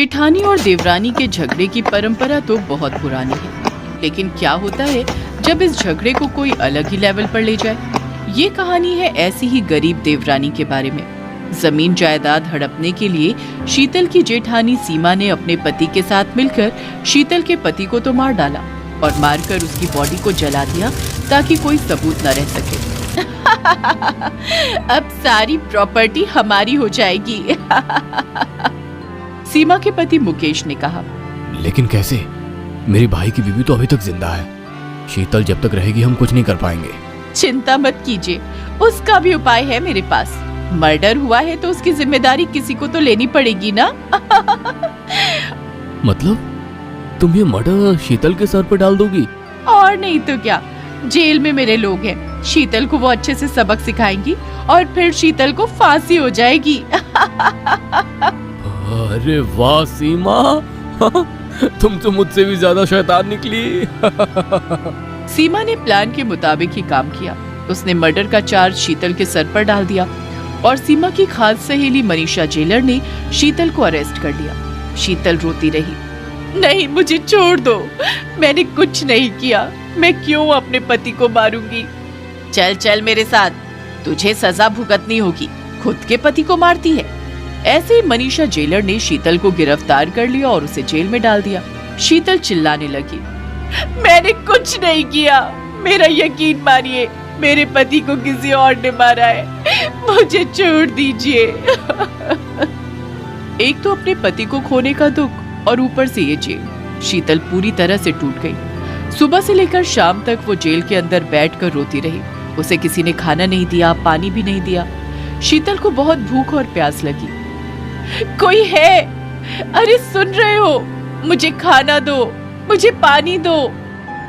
जेठानी और देवरानी के झगड़े की परंपरा तो बहुत पुरानी है, लेकिन क्या होता है जब इस झगड़े को कोई अलग ही लेवल पर ले जाए। ये कहानी है ऐसी ही गरीब देवरानी के बारे में। जमीन जायदाद हड़पने के लिए शीतल की जेठानी सीमा ने अपने पति के साथ मिलकर शीतल के पति को तो मार डाला और मारकर उसकी बॉडी को जला दिया ताकि कोई सबूत न रह सके। अब सारी प्रॉपर्टी हमारी हो जाएगी। सीमा के पति मुकेश ने कहा, लेकिन कैसे? मेरे भाई की बीवी तो अभी तक जिंदा है। शीतल जब तक रहेगी हम कुछ नहीं कर पाएंगे। चिंता मत कीजिए, उसका भी उपाय है मेरे पास। मर्डर हुआ है तो उसकी जिम्मेदारी किसी को तो लेनी पड़ेगी ना। मतलब तुम ये मर्डर शीतल के सर पर डाल दोगी? और नहीं तो क्या, जेल में मेरे लोग हैं। शीतल को वो अच्छे से सबक सिखाएंगी और फिर शीतल को फांसी हो जाएगी। अरे वाह सीमा, तुम तो मुझसे भी ज्यादा शैतान निकली। सीमा ने प्लान के मुताबिक ही काम किया। उसने मर्डर का चार्ज शीतल के सर पर डाल दिया और सीमा की खास सहेली मनीषा जेलर ने शीतल को अरेस्ट कर लिया। शीतल रोती रही, नहीं मुझे छोड़ दो, मैंने कुछ नहीं किया, मैं क्यों अपने पति को मारूंगी। चल चल मेरे साथ, तुझे सजा भुगतनी होगी, खुद के पति को मारती है। ऐसे ही मनीषा जेलर ने शीतल को गिरफ्तार कर लिया और उसे जेल में डाल दिया। शीतल चिल्लाने लगी, मैंने कुछ नहीं किया, मेरा यकीन मानिए, मेरे पति को किसी और ने मारा है, मुझे छोड़ दीजिए। एक तो अपने पति को खोने का दुख और ऊपर से ये जेल। शीतल पूरी तरह से टूट गई। सुबह से लेकर शाम तक वो जेल के अंदर बैठकर रोती रही। उसे किसी ने खाना नहीं दिया, पानी भी नहीं दिया। शीतल को बहुत भूख और प्यास लगी। कोई है? अरे सुन रहे हो? मुझे खाना दो, मुझे पानी दो।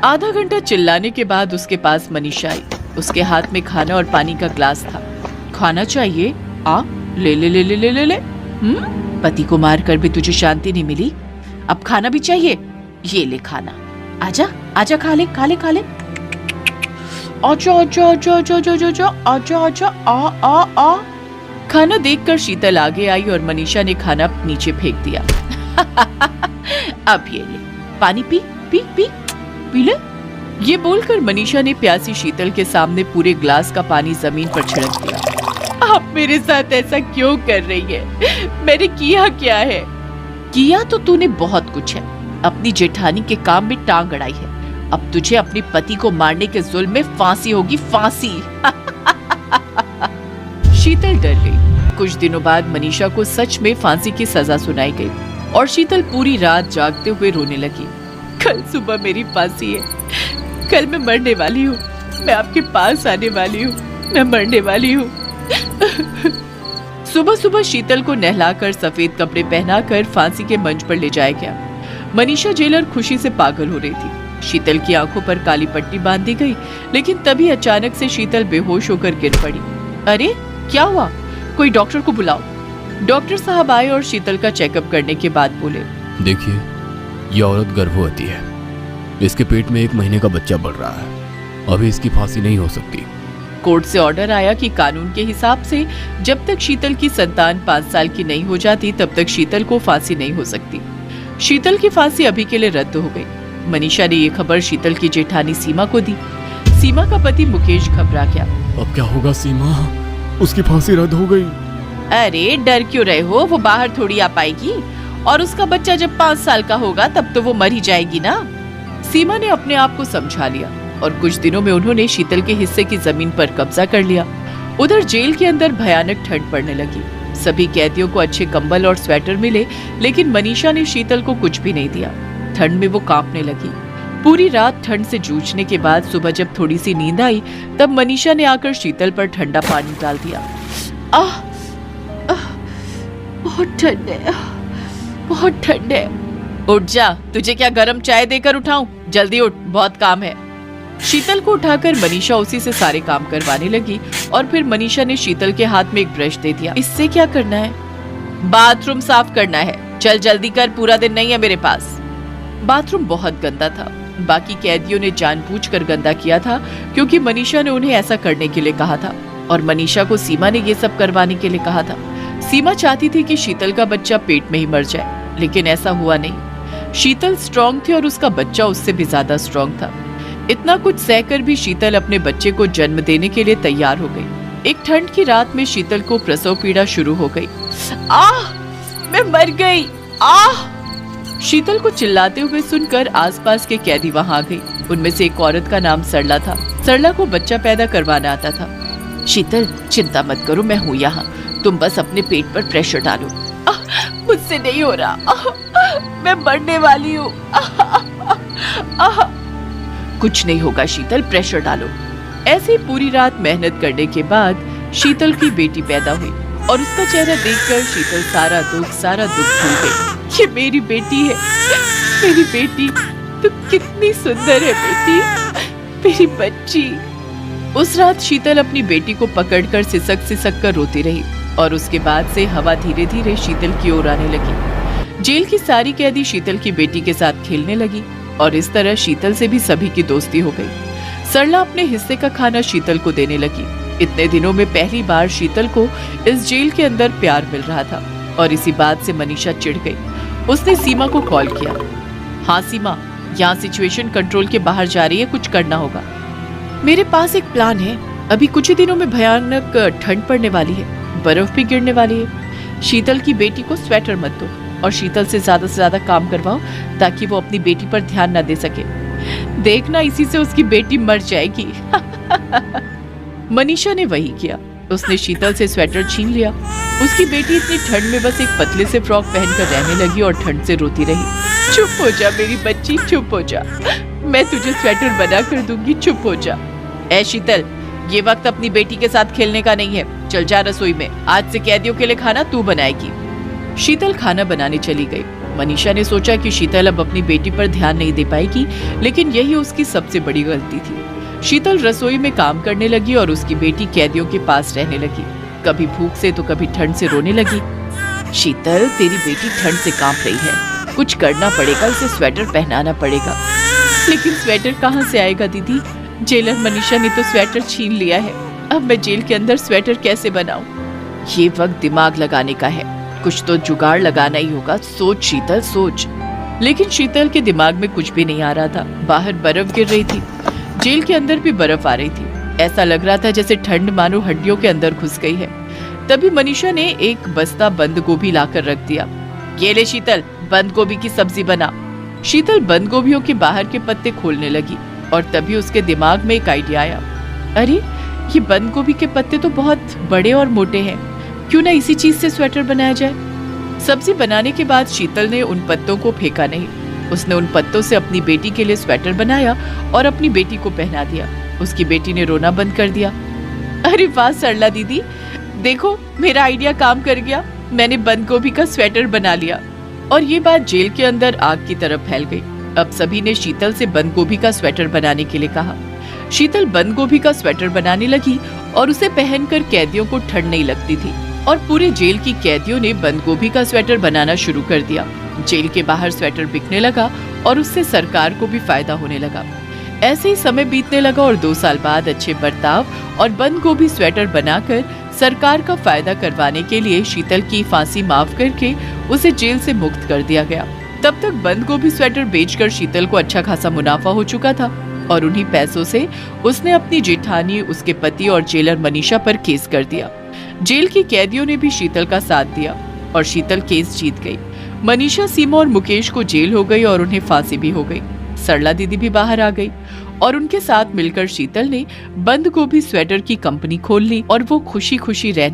आधा घंटा चिल्लाने के बाद उसके पास मनीषा आई। उसके हाथ में खाना और पानी का ग्लास था। खाना चाहिए? आ ले ले ले ले ले ले ले। पति को मारकर भी तुझे शांति नहीं मिली, अब खाना भी चाहिए? ये ले खाना, आजा आजा, खा ले खा ले खा ले। आजा आजा आजा आजा आजा आजा आजा आजा आ आ आ। खाना देखकर शीतल आगे आई और मनीषा ने खाना नीचे फेंक दिया। अब ये ले पानी, पी पी पी पी ले। ये बोलकर मनीषा ने प्यासी शीतल के सामने पूरे ग्लास का पानी जमीन पर छिड़क दिया। आप मेरे साथ ऐसा क्यों कर रही है? मैंने किया क्या है? किया तो तूने बहुत कुछ है, अपनी जेठानी के काम में टांग अड़ाई है। अब तुझे अपने पति को मारने के जुल्म में फांसी होगी, फांसी। शीतल डर गई। कुछ दिनों बाद मनीषा को सच में फांसी की सजा सुनाई गई और शीतल पूरी रात जागते हुए रोने लगी। कल सुबह मेरी फांसी है, कल मैं मरने वाली हूँ, मैं आपके पास आने वाली हूँ, मैं मरने वाली हूँ। सुबह सुबह शीतल को नहलाकर सफेद कपड़े पहनाकर फांसी के मंच पर ले जाया गया। मनीषा जेलर खुशी से पागल हो रही थी। शीतल की आंखों पर काली पट्टी बांध दी गई, लेकिन तभी अचानक से शीतल बेहोश होकर गिर पड़ी। अरे क्या हुआ? कोई डॉक्टर को बुलाओ। डॉक्टर साहब आए और शीतल का चेकअप करने के बाद बोले, देखिए ये औरत गर्भवती है, इसके पेट में 1 महीने का बच्चा बढ़ रहा है, अभी इसकी फांसी नहीं हो सकती। कोर्ट से ऑर्डर आया कि कानून के हिसाब से जब तक शीतल की संतान 5 साल की नहीं हो जाती तब तक शीतल को फांसी नहीं हो सकती। शीतल की फांसी अभी के लिए रद्द हो गई। मनीषा ने ये खबर शीतल की जेठानी सीमा को दी। सीमा का पति मुकेश घबरा गया। अब क्या होगा सीमा, उसकी फांसी रद्द हो गई। अरे डर क्यों रहे हो, वो बाहर थोड़ी आ पाएगी, और उसका बच्चा जब 5 साल का होगा तब तो वो मर ही जाएगी ना। सीमा ने अपने आप को समझा लिया और कुछ दिनों में उन्होंने शीतल के हिस्से की जमीन पर कब्जा कर लिया। उधर जेल के अंदर भयानक ठंड पड़ने लगी। सभी कैदियों को अच्छे कंबल और स्वेटर मिले, लेकिन मनीषा ने शीतल को कुछ भी नहीं दिया। ठंड में वो कांपने लगी। पूरी रात ठंड से जूझने के बाद सुबह जब थोड़ी सी नींद आई तब मनीषा ने आकर शीतल पर ठंडा पानी डाल दिया। आह, बहुत ठंड है, बहुत ठंड है। उठ जा, तुझे क्या गरम चाय देकर उठाऊं? जल्दी उठ, बहुत काम है। शीतल को उठाकर मनीषा उसी से सारे काम करवाने लगी और फिर मनीषा ने शीतल के हाथ में एक ब्रश दे दिया। इससे क्या करना है? बाथरूम साफ करना है, चल जल्दी कर, पूरा दिन नहीं है मेरे पास। बाथरूम बहुत गंदा था। बाकी कैदियों ने जानबूझकर गंदा किया था क्योंकि मनीषा ने उन्हें ऐसा करने के लिए कहा था और मनीषा को सीमा ने ये सब करवाने के लिए कहा था। सीमा चाहती थी कि शीतल का बच्चा पेट में ही मर जाए, लेकिन ऐसा हुआ नहीं। शीतल स्ट्रांग थी और उसका बच्चा उससे भी ज्यादा स्ट्रांग था। इतना कुछ सहकर भी शीतल अपने बच्चे को जन्म देने के लिए तैयार हो गई। एक ठंड की रात में शीतल को प्रसव पीड़ा शुरू हो गई। आह, मैं मर गई, आह! शीतल को चिल्लाते हुए सुनकर आसपास के कैदी वहां आ गए। उनमें से एक औरत का नाम सरला था। सरला को बच्चा पैदा करवाना आता था। शीतल, चिंता मत करो, मैं हूँ यहाँ। तुम बस अपने पेट पर प्रेशर डालो। मुझसे नहीं हो रहा, मैं मरने वाली हूँ। कुछ नहीं होगा शीतल, प्रेशर डालो। ऐसे ही पूरी रात मेहनत करने के बाद शीतल की बेटी पैदा हुई और उसका चेहरा देखकर शीतल सारा दुख भूल गई। ये मेरी बेटी है, मेरी बेटी, तू कितनी सुंदर है बेटी, मेरी बच्ची। उस रात शीतल अपनी बेटी को पकड़कर सिसक कर रोती रही और उसके बाद से हवा धीरे धीरे शीतल की ओर आने लगी। जेल की सारी कैदी शीतल की बेटी के साथ खेलने लगी और इस तरह शीतल से भी सभी की दोस्ती हो गई। सरला अपने हिस्से का खाना शीतल को देने लगी। इतने दिनों में पहली बार शीतल को इस जेल के अंदर प्यार मिल रहा था और इसी बात से मनीषा चिढ़ गई। उसने सीमा को कॉल किया। हाँ सीमा, यहाँ सिचुएशन कंट्रोल के बाहर जा रही है, कुछ करना होगा। मेरे पास एक प्लान है। अभी कुछ ही दिनों में भयानक ठंड पड़ने वाली है, बर्फ भी गिरने वाली है। शीतल की बेटी को स्वेटर मत दो और शीतल से ज्यादा काम करवाओ ताकि वो अपनी बेटी पर ध्यान न दे सके। देखना, इसी से उसकी बेटी मर जाएगी। मनीषा ने वही किया। उसने शीतल से स्वेटर छीन लिया। उसकी बेटी इतनी ठंड में बस एक पतले से फ्रॉक पहनकर रहने लगी और ठंड से रोती रही। चुप हो जा मेरी बच्ची, चुप हो जा, मैं तुझे स्वेटर बना कर दूंगी, चुप हो जा। ऐ शीतल, ये वक्त अपनी बेटी के साथ खेलने का नहीं है, चल जा रसोई में। आज से कैदियों के लिए खाना तू बनाएगी। शीतल खाना बनाने चली गई। मनीषा ने सोचा कि शीतल अब अपनी बेटी पर ध्यान नहीं दे पाएगी, लेकिन यही उसकी सबसे बड़ी गलती थी। शीतल रसोई में काम करने लगी और उसकी बेटी कैदियों के पास रहने लगी। कभी भूख से तो कभी ठंड से रोने लगी। शीतल, तेरी बेटी ठंड से कांप रही है, कुछ करना पड़ेगा, इसे स्वेटर पहनाना पड़ेगा। लेकिन स्वेटर कहाँ से आएगा दीदी? जेलर मनीषा ने तो स्वेटर छीन लिया है। अब मैं जेल के अंदर स्वेटर कैसे बनाऊं? ये वक्त दिमाग लगाने का है, कुछ तो जुगाड़ लगाना ही होगा। सोच शीतल, सोच। लेकिन शीतल के दिमाग में कुछ भी नहीं आ रहा था। बाहर बर्फ गिर रही थी, जेल के अंदर भी बर्फ आ रही थी। ऐसा लग रहा था जैसे ठंड मानो हड्डियों के अंदर घुस गई है। तभी मनीषा ने एक बस्ता बंद गोभी लाकर रख दिया। ये ले शीतल, बंद गोभी की सब्जी बना। शीतल बंद गोभियों के बाहर के पत्ते खोलने लगी और तभी उसके दिमाग में एक आइडिया आया। अरे, ये बंद गोभी के पत्ते तो बहुत बड़े और मोटे हैं, क्यों ना इसी चीज से स्वेटर बनाया जाए। सब्जी बनाने के बाद शीतल ने उन पत्तों को फेंका नहीं। उसने उन पत्तों से अपनी बेटी के लिए स्वेटर बनाया और अपनी बेटी को पहना दिया। उसकी बेटी ने रोना बंद कर दिया। अरे वाह सरला दीदी, देखो मेरा आइडिया काम कर गया, मैंने बंद गोभी का स्वेटर बना लिया। और ये बात जेल के अंदर आग की तरफ फैल गई। अब सभी ने शीतल से बंद गोभी का स्वेटर बनाने के लिए कहा। शीतल बंद गोभी का स्वेटर बनाने लगी और उसे पहनकर कैदियों को ठंड नहीं लगती थी और पूरे जेल की कैदियों ने बंद गोभी का स्वेटर बनाना शुरू कर दिया। जेल के बाहर स्वेटर बिकने लगा और उससे सरकार को भी फायदा होने लगा। ऐसे ही समय बीतने लगा और 2 साल बाद अच्छे बर्ताव और बंद गोभी स्वेटर बनाकर सरकार का फायदा करवाने के लिए शीतल की फांसी माफ करके उसे जेल से मुक्त कर दिया गया। तब तक बंद गोभी स्वेटर बेचकर शीतल को अच्छा खासा मुनाफा हो चुका था और उन्हीं पैसों से उसने अपनी जेठानी, उसके पति और जेलर मनीषा पर केस कर दिया। जेल की कैदियों ने भी शीतल का साथ दिया और शीतल केस जीत गई। मनीषा, सीमा और मुकेश को जेल हो गई और उन्हें फांसी भी हो गई। सरला दीदी भी बाहर आ गई और उनके साथ मिलकर शीतल ने बंद गोभी स्वेटर की कंपनी खोल ली और वो खुशी खुशी रहने